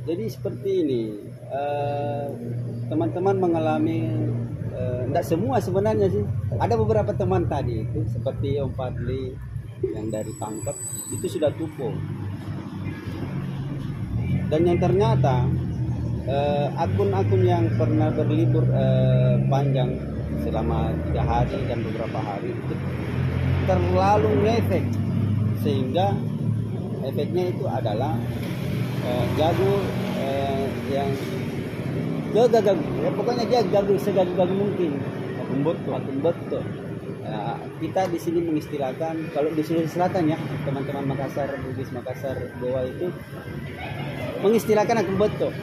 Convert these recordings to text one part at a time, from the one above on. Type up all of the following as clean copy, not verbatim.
Jadi seperti ini, teman-teman mengalami, tidak semua sebenarnya sih. Ada beberapa teman tadi itu seperti Om Fadli yang dari Pangkep itu sudah tupo. Dan yang ternyata akun-akun yang pernah berlibur panjang selama 3 hari dan beberapa hari itu terlalu ngefek, sehingga efeknya itu adalah gagu yang gagal, ya pokoknya dia gagu segagu-gagu mungkin. Akun betul. Kita di sini mengistilahkan, kalau di Sulawesi Selatan ya, teman-teman Makassar, Bugis, Makassar, Goa itu mengistilahkan akun betul.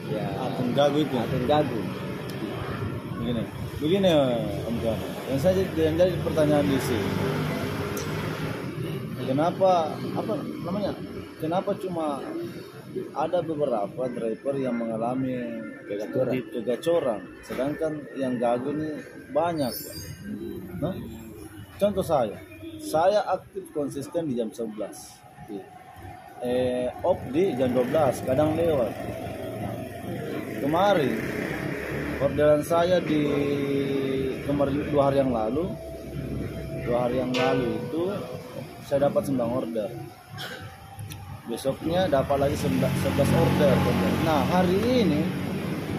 Ya, akun gagu itu. Akun gagu. Begini Om Jan. Yang jadi pertanyaan di sini, kenapa cuma ada beberapa driver yang mengalami kegacoran, sedangkan yang gagu ini banyak. Nah, contoh saya aktif konsisten di jam 11, off di jam 12, kadang lewat. Kemarin orderan saya kemarin 2 hari yang lalu itu saya dapat 9 order. Besoknya dapat lagi 11 order. Nah, hari ini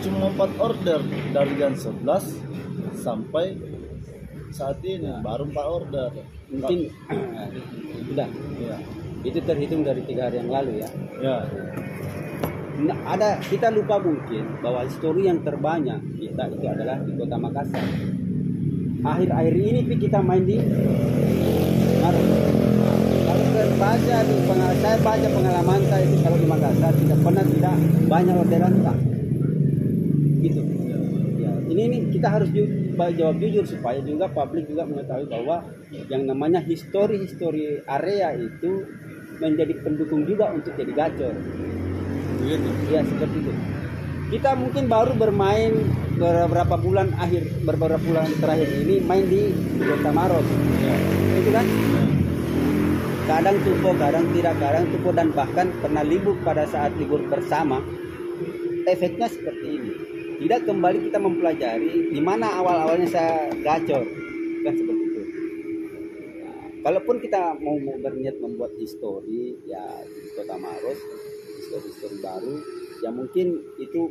cuma 4 order dari jam 11 sampai saat ini baru 4 order. Mungkin sudah. Ya. Itu terhitung dari 3 hari yang lalu ya. Ya. Nah, kita lupa mungkin bahwa histori yang terbanyak kita itu adalah di Kota Makassar. Akhir-akhir ini kita main di Maros. Kalau saya baca pengalaman saya itu, kalau di Makassar tidak banyak orderan tak. Gitu. Ya, ini kita harus jawab jujur supaya juga publik juga mengetahui bahwa yang namanya histori area itu menjadi pendukung juga untuk jadi gacor. Ya seperti itu. Kita mungkin baru bermain beberapa bulan terakhir ini main di Kota Maros. Ya. Itu kan? Kadang tupo, kadang tidak, kadang tupo, dan bahkan pernah libur pada saat libur bersama. Efeknya seperti ini. Tidak kembali kita mempelajari di mana awal-awalnya saya gacor. Kan seperti itu. Nah, kalaupun kita mau berniat membuat histori ya di Kota Maros, histori baru, ya mungkin itu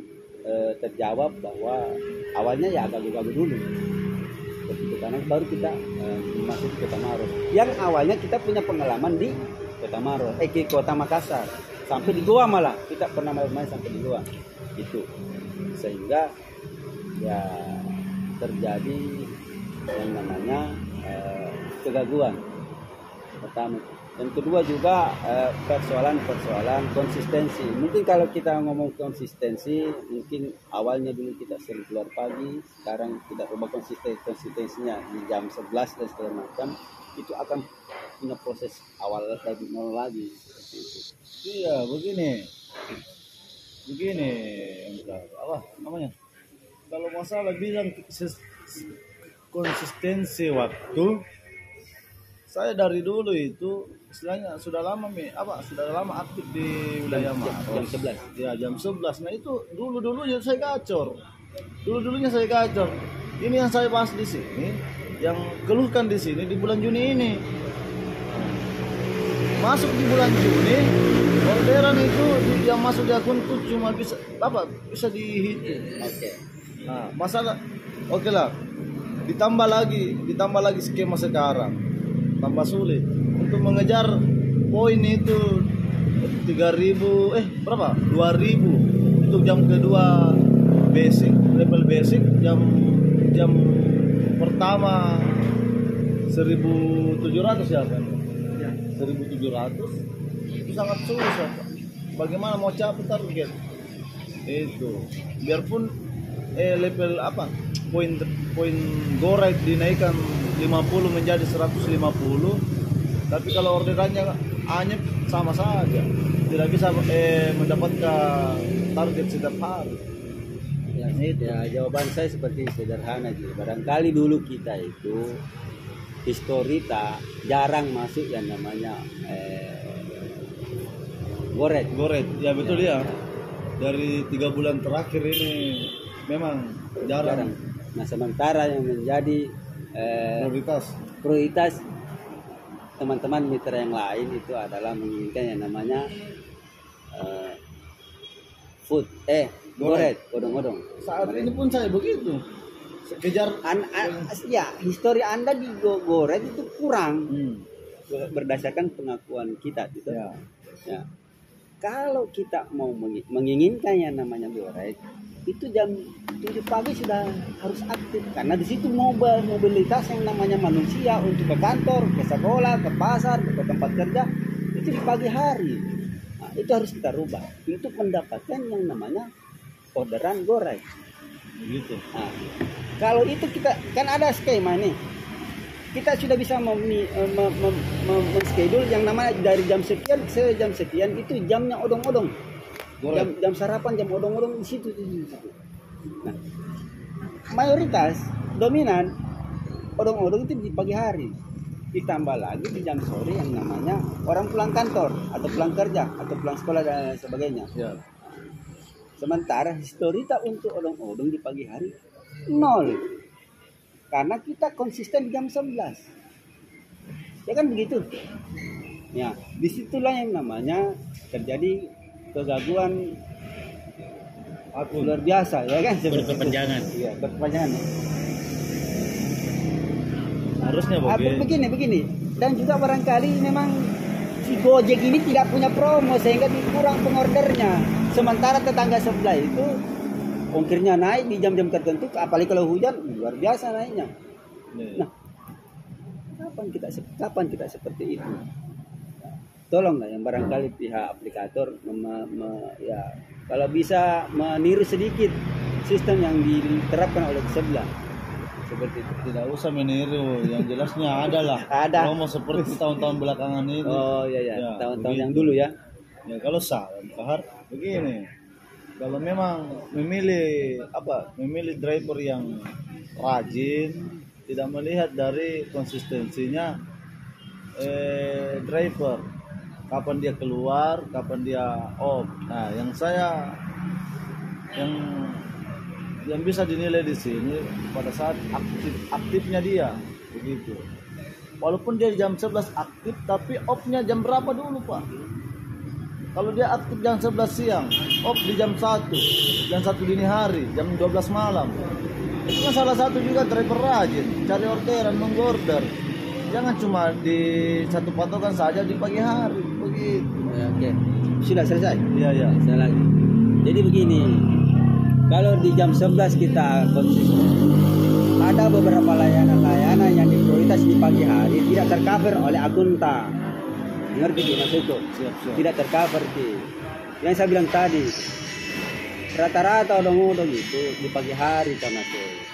terjawab bahwa awalnya ya gagu-gagu dulu. Begitu, karena baru kita masuk ke Kota Maros. Yang awalnya kita punya pengalaman di Kota Maros, di Kota Makassar, sampai di Goa malah kita pernah main sampai di Goa, itu sehingga ya terjadi yang namanya kegaguan pertama. Dan kedua juga persoalan konsistensi. Mungkin kalau kita ngomong konsistensi, mungkin awalnya dulu kita sering keluar pagi, sekarang kita ubah konsistensinya di jam 11 dan segala macam, itu akan punya proses awal dari nol lagi. Seperti itu. Iya, begini, apa namanya? Kalau masalah bilang konsistensi waktu, saya dari dulu itu istilahnya sudah lama aktif di wilayah Maros. Jam 11. Ya, jam 11. Nah, itu dulunya saya gacor. Ini yang saya bahas di sini, yang keluhkan di sini di bulan Juni ini. Masuk di bulan Juni, orderan itu yang masuk di akun itu cuma bisa dihitung. Oke. Nah, masalah oke lah. Ditambah lagi skema sekarang. Tambah sulit untuk mengejar poin itu 3.000 berapa? 2.000 untuk jam kedua level basic, jam pertama 1.700 ya kan? Ya. 1.700 itu sangat susah. Bagaimana mau capai target? Itu. Biarpun level poin go ride dinaikkan 50 menjadi 150, tapi kalau orderannya hanya sama saja, tidak bisa mendapatkan target setiap hari. Ya, jawaban saya seperti sederhana aja. Barangkali dulu kita itu historita jarang masuk yang namanya goret. Ya betul ya. dari 3 bulan terakhir ini memang jarang Nah, sementara yang menjadi prioritas teman-teman mitra yang lain itu adalah menginginkan yang namanya food goret odong-odong. Saat ini pun saya begitu kejar Ya, histori Anda di goret itu kurang berdasarkan pengakuan kita gitu. Ya. Kalau kita mau menginginkan yang namanya goret itu jam 7 pagi sudah harus aktif, karena di situ mobilitas yang namanya manusia untuk ke kantor, ke sekolah, ke pasar, ke tempat kerja itu di pagi hari. Nah, itu harus kita rubah untuk mendapatkan yang namanya orderan goreng. begitu. Nah, kalau itu kita kan ada skema nih. Kita sudah bisa men-schedule yang namanya dari jam sekian ke jam sekian itu jamnya odong-odong. Jam sarapan, jam odong-odong di situ. Nah, mayoritas dominan odong-odong itu di pagi hari. Ditambah lagi di jam sore yang namanya orang pulang kantor atau pulang kerja atau pulang sekolah dan sebagainya. Ya. Sementara historita untuk odong-odong di pagi hari 0. Karena kita konsisten di jam 11. Ya kan begitu. Ya, disitulah yang namanya terjadi kegaguan luar biasa, ya kan? Berkepanjangan. Iya, berkepanjangan. Harusnya Begini. Dan juga barangkali memang si Gojek ini tidak punya promo sehingga kurang pengordernya. Sementara tetangga sebelah itu ongkirnya naik di jam-jam tertentu, apalagi kalau hujan luar biasa naiknya. Nah, kapan kita seperti itu? Tolonglah yang barangkali pihak aplikator ya kalau bisa meniru sedikit sistem yang diterapkan oleh sebelah. Seperti itu. Tidak usah meniru, yang jelasnya adalah promo seperti tahun-tahun belakangan ini. Oh iya. Tahun-tahun yang dulu ya. Ya kalau saya Kahar begini. Kalau memang memilih driver yang rajin, tidak melihat dari konsistensinya driver, kapan dia keluar, kapan dia off. Nah, yang bisa dinilai di sini pada saat aktifnya dia, begitu. Walaupun dia jam 11 aktif, tapi off-nya jam berapa dulu, Pak? Kalau dia aktif jam 11 siang, off di jam 1 dini hari, jam 12 malam. Itu kan salah satu juga driver rajin, cari orderan, mengorder. Jangan cuma di satu patokan saja di pagi hari, begitu. Oke. Sudah selesai? Iya. Saya lagi. Jadi begini, kalau di jam 11 kita konsisten, ada beberapa layanan yang diprioritas di pagi hari tidak tercover oleh akuntan. Ngerti maksudku? Siap. Tidak tercover yang saya bilang tadi. Rata-rata odong-odong itu di pagi hari termasuk.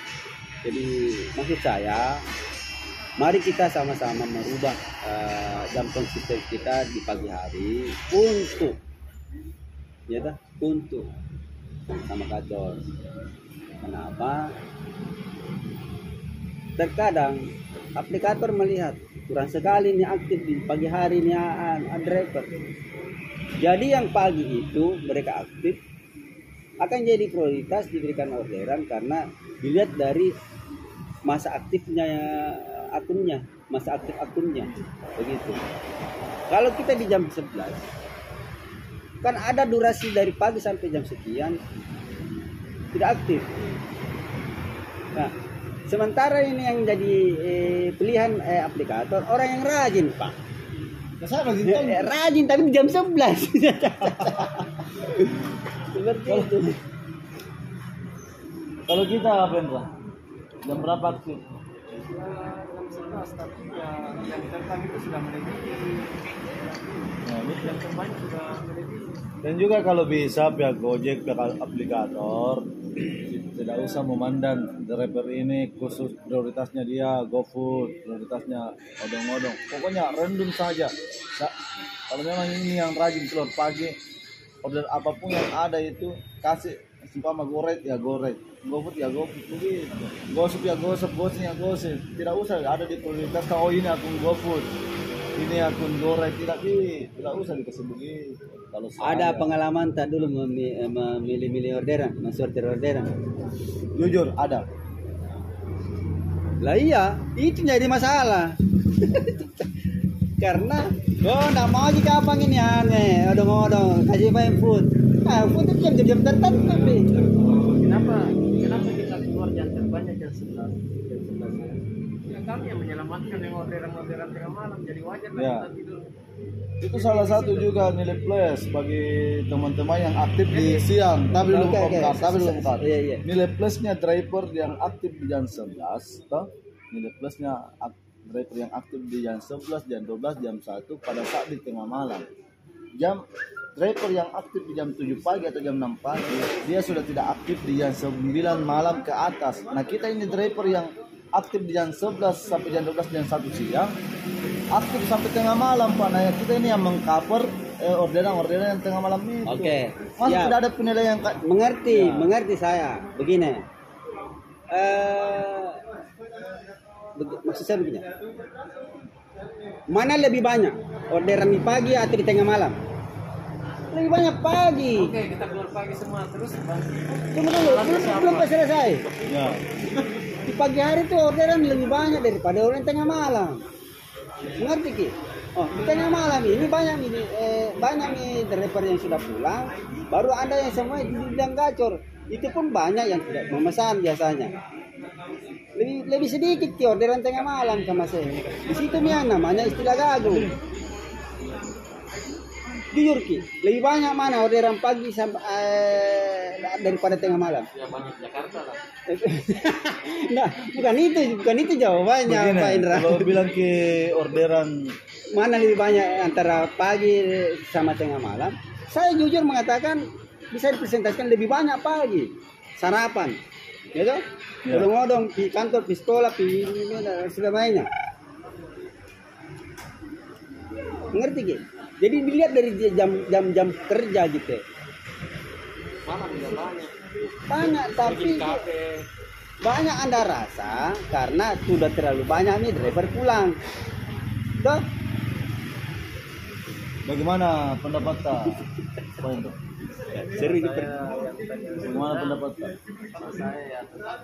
Jadi maksud saya, mari kita sama-sama merubah jam konsisten kita di pagi hari untuk sama kantor. Kenapa? Terkadang aplikator melihat kurang sekali nih aktif di pagi hari nih driver. Jadi yang pagi itu mereka aktif akan jadi prioritas diberikan orderan karena dilihat dari masa aktifnya akunnya, masa aktif akunnya, begitu. Kalau kita di jam 11 kan ada durasi dari pagi sampai jam sekian tidak aktif. Nah, sementara ini yang jadi pilihan aplikator orang yang rajin, Pak. Rajin tapi di jam 11. Seperti itu. Kalau kita apa Indra? Jam berapa aktif? Jam 11 tapi ya yang terbaik itu sudah melebihi. Yang terbaik sudah melebihi. Dan juga kalau bisa pihak Gojek, pihak aplikator tidak usah memandang driver ini khusus prioritasnya dia GoFood, prioritasnya odong-odong. Pokoknya random saja. Kalau memang ini yang rajin keluar pagi, order apapun yang ada itu kasih. Seumpama goret ya goret, GoFood ya GoFood, begitu. Gosip ya gosip, gosip ya gosip. Tidak usah ada di prioritas. Oh ini akun GoFood. ini akun goreng tidak usah dikasih begitu. Kalau Ada saya- pengalaman tak dulu memilih-milih orderan, mensortir orderan? jujur ada. Lah iya, itu jadi masalah. Karena nggak mau jika apa ini aneh, odong-odong kasih main food. Food itu jam-jam tertentu nih. Kenapa kita keluar jam terbanyak jam 11? Ya kami yang menyelamatkan yang orderan tengah malam, jadi wajar lah Ya. kita tidur. Itu salah satu juga nilai plus bagi teman-teman yang aktif di siang. Tapi belum Oke. lengkap, tapi belum lengkap. Iya. Nilai plusnya driver yang aktif di jam 11, toh? Nilai plusnya driver yang aktif di jam 11, jam 12, jam 1 pada saat di tengah malam. Driver yang aktif di jam 7 pagi atau jam 6 pagi, dia sudah tidak aktif di jam 9 malam ke atas. Nah, kita ini driver yang aktif di jam 11 sampai jam 12, jam 1 siang, aktif sampai tengah malam, Pak. Nah, kita ini yang mengcover orderan yang tengah malam itu. Oke, Masa siap. tidak ada penilaian Mengerti saya. Begini. Maksud saya begini. Mana lebih banyak? Orderan di pagi atau di tengah malam? Lebih banyak pagi. Oke, kita keluar pagi semua terus. Tunggu, belum selesai. Ya. Di pagi hari itu orderan lebih banyak daripada orang tengah malam. Mengerti Ki? Oh, di tengah malam ini banyak nih driver yang sudah pulang, baru ada yang semua dibilang gacor. Itu pun banyak yang tidak memesan biasanya. Lebih sedikit Ki orderan tengah malam sama saya. Di situ yang namanya istilah gagu. Jujur Ki, lebih banyak mana orderan pagi sampai daripada tengah malam? Ya banyak Jakarta lah. Nah, bukan itu jawabannya Begini, Pak Indra. kalau bilang ke orderan Mana lebih banyak antara pagi sama tengah malam? Saya jujur mengatakan bisa dipresentasikan lebih banyak pagi. Sarapan, gitu? Ya. Odong-odong di kantor, di sekolah, di dan sebagainya. Mengerti Ki? Jadi dilihat dari jam kerja gitu. Malam juga banyak. Banyak tapi Bikin kafe. banyak Anda rasa karena sudah terlalu banyak nih driver pulang. Toh? bagaimana pendapat tak? Pak Indro? Sering Bagaimana pendapat tak? Kalau saya ya tetap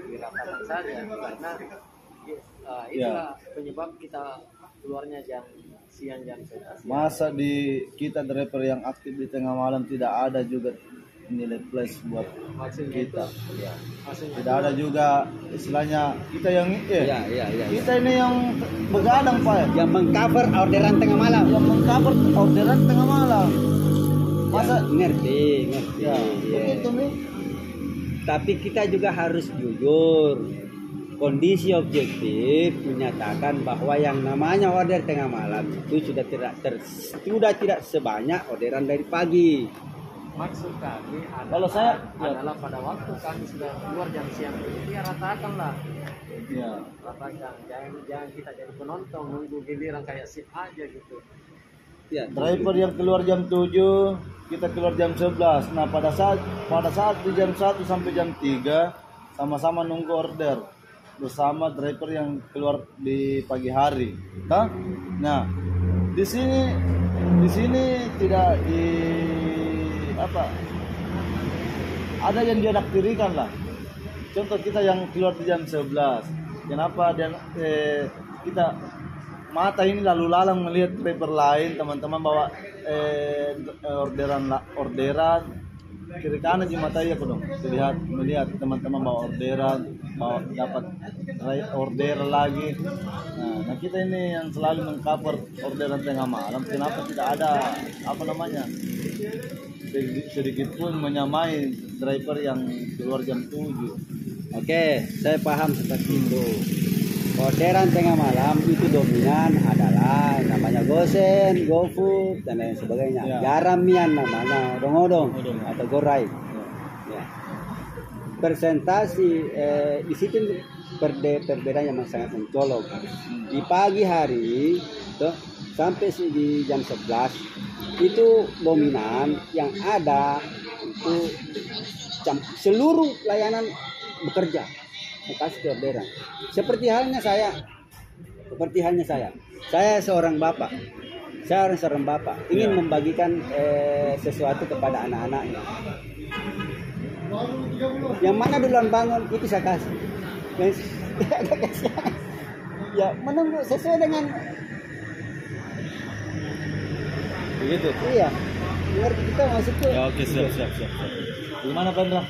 dirasakan saja karena Ya. itulah penyebab kita keluarnya jam siang jam 11. Masa di kita driver yang aktif di tengah malam tidak ada juga nilai plus buat Maksudnya kita. itu, Ya. maksudnya Tidak ada juga istilahnya kita yang Iya. kita ini yang begadang Pak ya. Yang mengcover orderan tengah malam. Yang mengcover orderan tengah malam. Masa Ngerti. ya begitu nih. Tapi kita juga harus jujur. Kondisi objektif menyatakan bahwa yang namanya order tengah malam itu sudah tidak sebanyak orderan dari pagi. maksud kami adalah, Kalau saya- adalah pada waktu kami sudah keluar jam siang itu ya ratakan lah. Ya. Ratakan, jangan kita jadi penonton nunggu giliran kayak sip aja gitu. Ya, Driver yang keluar jam 7, kita keluar jam 11. Nah, pada saat di jam 1 sampai jam 3 sama-sama nunggu order bersama driver yang keluar di pagi hari. Nah, di sini tidak ada yang dianaktirikan lah. Contoh kita yang keluar di jam 11. Kenapa kita mata ini lalu lalang melihat driver lain teman-teman bawa orderan kiri kanan di mata ya dong melihat teman-teman bawa orderan dapat order lagi. Nah kita ini yang selalu mengcover orderan tengah malam, kenapa tidak ada sedikit pun menyamai driver yang keluar jam 7. Oke, saya paham seperti itu. Orderan tengah malam itu dominan adalah namanya Gosen, GoFood dan lain sebagainya. Ya. Jaramian namanya odong-odong Odong. atau gorai. Ya. Presentasi di situ perbedaan yang sangat mencolok. Di pagi hari tuh, sampai di jam 11 itu dominan yang ada itu seluruh layanan bekerja kasih orderan. Seperti halnya saya Seperti halnya saya seorang bapak, seorang bapak ingin membagikan sesuatu kepada anak-anaknya. Yang mana duluan bangun itu saya kasih. Ya menunggu sesuai dengan Begitu. iya. Ngerti kita maksudku. Ya oke, siap. Gimana Pendra?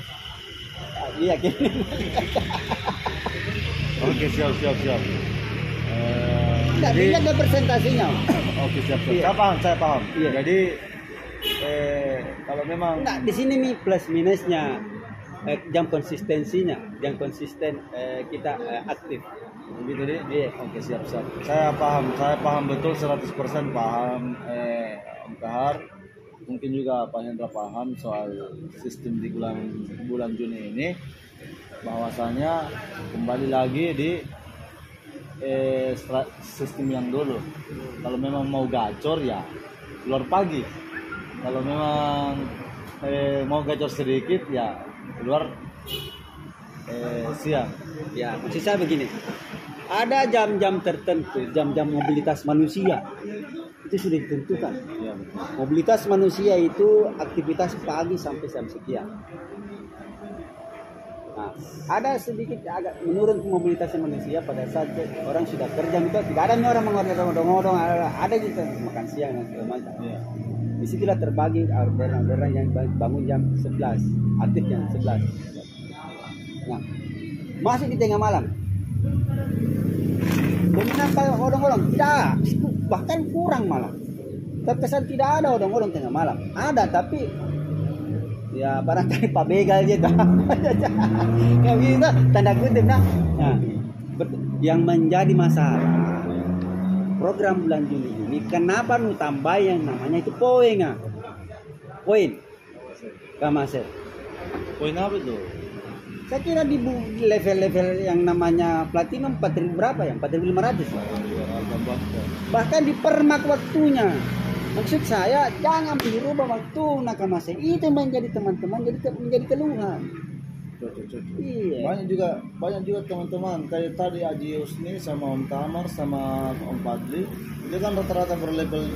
Iya gini. Oke, siap. Tidak dilihat ada presentasinya. Oke, siap. Iya. Saya paham. Iya. Jadi kalau memang Enggak, di sini nih plus minusnya jam konsistensinya, yang konsisten kita aktif. begitu deh. Iya. Oke, siap. Saya paham betul 100% paham Om Kahar. Mungkin juga Pak Hendra paham soal sistem di bulan Juni ini, bahwasanya kembali lagi di sistem yang dulu. Kalau memang mau gacor ya keluar pagi. Kalau memang mau gacor sedikit ya keluar siang. Ya, maksud saya begini. Ada jam-jam tertentu, jam-jam mobilitas manusia. Itu sudah ditentukan. Ya, betul. Mobilitas manusia itu aktivitas pagi sampai jam sekian. Nah, ada sedikit agak menurun mobilitas manusia pada saat orang sudah kerja itu tidak ada nih orang mengodong-odong, ada gitu makan siang dan segala macam. Ya. Disitulah terbagi orderan yang bangun jam 11, aktif jam 11. Nah, masuk di tengah malam. Dominan odong-odong tidak, bahkan kurang malah. Terkesan tidak ada odong-odong tengah malam. Ada tapi ya barangkali Pak Begal gitu. Kayak gitu tanda kutip nah. Yang menjadi masalah program bulan Juni ini kenapa nu tambah yang namanya itu poin Kamasel. Poin apa itu? Saya kira di level-level yang namanya platinum 4.000 berapa ya? 4.500 lah. Bahkan di permak waktunya. Maksud saya jangan dirubah waktu Kamasel. Itu menjadi teman-teman menjadi keluhan. Iya. Banyak juga teman-teman kayak tadi Aji Husni sama Om Tamar sama Om Padli, dia kan rata-rata berlevel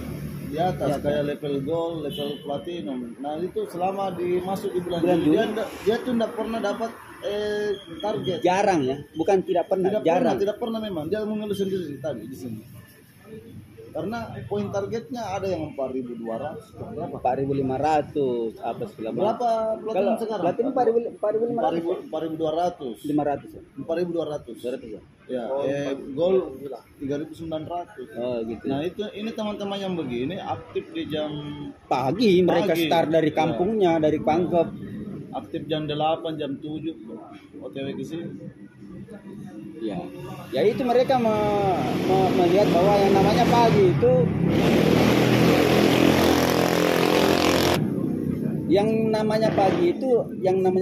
di atas, kayak level gold, level platinum. Nah itu selama masuk di bulan Juli dia tuh tidak pernah dapat target. Jarang ya, bukan tidak pernah. Tidak pernah memang. Dia mengeluh sendiri tadi di sini. Karena poin targetnya ada yang 4.200, berapa? 4.500 apa segala macam. Berapa platinum sekarang? Platinum 4.500. 4.200. 500 ya? 4.200. Ya, gold 3.900. Oh gitu. Nah, ini teman-teman yang begini aktif di jam Pagi mereka start dari kampungnya, dari Pangkep. Aktif jam 8, jam 7 OTW ke sini. Ya itu mereka melihat bahwa yang namanya pagi itu yang namanya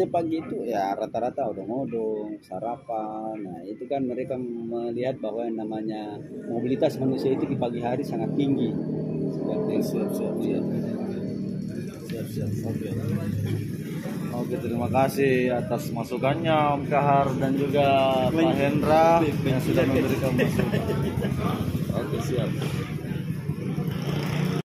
pagi itu ya rata-rata odong-odong, sarapan. Nah, itu kan mereka melihat bahwa yang namanya mobilitas manusia itu di pagi hari sangat tinggi. Seperti Siap. Oke, terima kasih atas masukannya Om Kahar dan juga Pak Hendra yang sudah memberikan masukan. Oke, siap.